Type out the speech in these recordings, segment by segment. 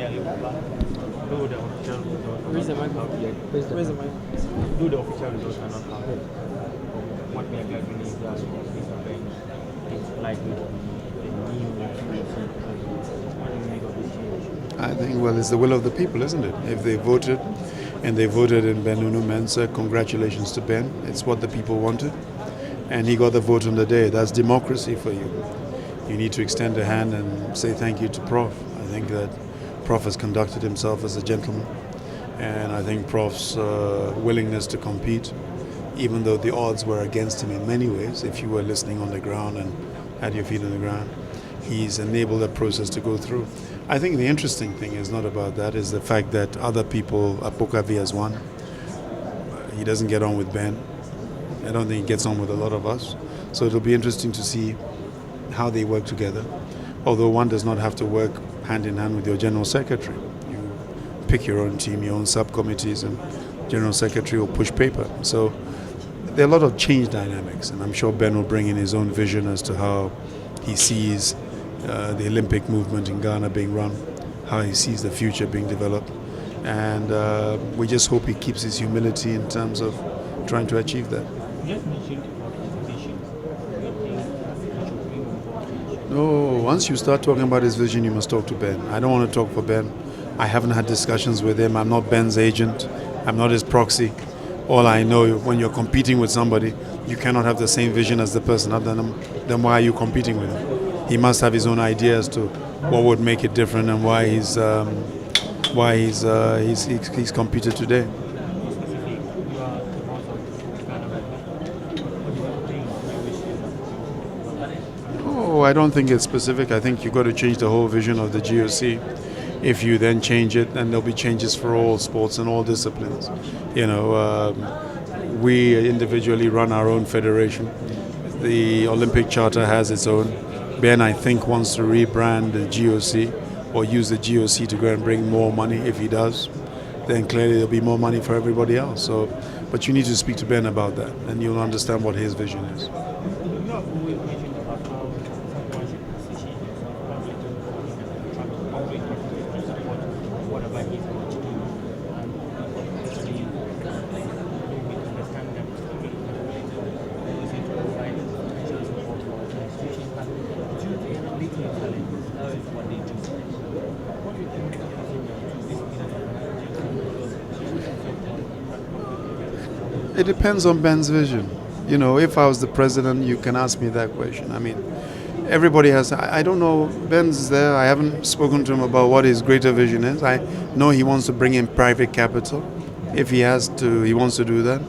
Do the official results. Where's the mic? Where's the mic? Do the official results are not out. What we are gathering is that this event is likely to be a new what do you make of this change? I think, well, it's the will of the people, isn't it? If they voted, and they voted in Nunoo Mensah, congratulations to Ben. It's what the people wanted. And he got the vote on the day. That's democracy for you. You need to extend a hand and say thank you to Prof. I think that Prof has conducted himself as a gentleman. And I think Prof's willingness to compete, even though the odds were against him in many ways, if you were listening on the ground and had your feet on the ground, he's enabled that process to go through. I think the interesting thing is not about that, is the fact that other people, Apokavi has won. He doesn't get on with Ben. I don't think he gets on with a lot of us. So it'll be interesting to see how they work together. Although one does not have to work hand in hand with your general secretary. You pick your own team, your own subcommittees, and general secretary will push paper. So there are a lot of change dynamics, and I'm sure Ben will bring in his own vision as to how he sees the Olympic movement in Ghana being run, how he sees the future being developed. And we just hope he keeps his humility in terms of trying to achieve that. No, once you start talking about his vision, you must talk to Ben. I don't want to talk for Ben. I haven't had discussions with him. I'm not Ben's agent. I'm not his proxy. All I know, when you're competing with somebody, you cannot have the same vision as the person. Then why are you competing with him? He must have his own ideas to what would make it different and why he's competed today. I don't think it's specific. I think you've got to change the whole vision of the GOC. If you then change it, then there'll be changes for all sports and all disciplines. We individually run our own federation. The Olympic Charter has its own. Ben, I think, wants to rebrand the GOC or use the GOC to go and bring more money. If he does, then clearly there'll be more money for everybody else. But you need to speak to Ben about that, and you'll understand what his vision is. It depends on Ben's vision. If I was the president, you can ask me that question. I mean, everybody has, I don't know, Ben's there. I haven't spoken to him about what his greater vision is. I know he wants to bring in private capital. If he has to, he wants to do that.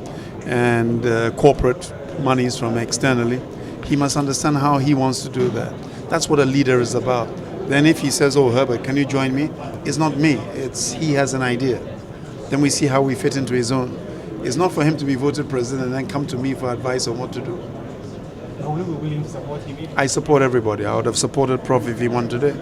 And corporate monies from externally. He must understand how he wants to do that. That's what a leader is about. Then if he says, oh, Herbert, can you join me? It's not me. It's he has an idea. Then we see how we fit into his own. It's not for him to be voted president and then come to me for advice on what to do. Are we willing to support him? I support everybody. I would have supported Prof if he won today.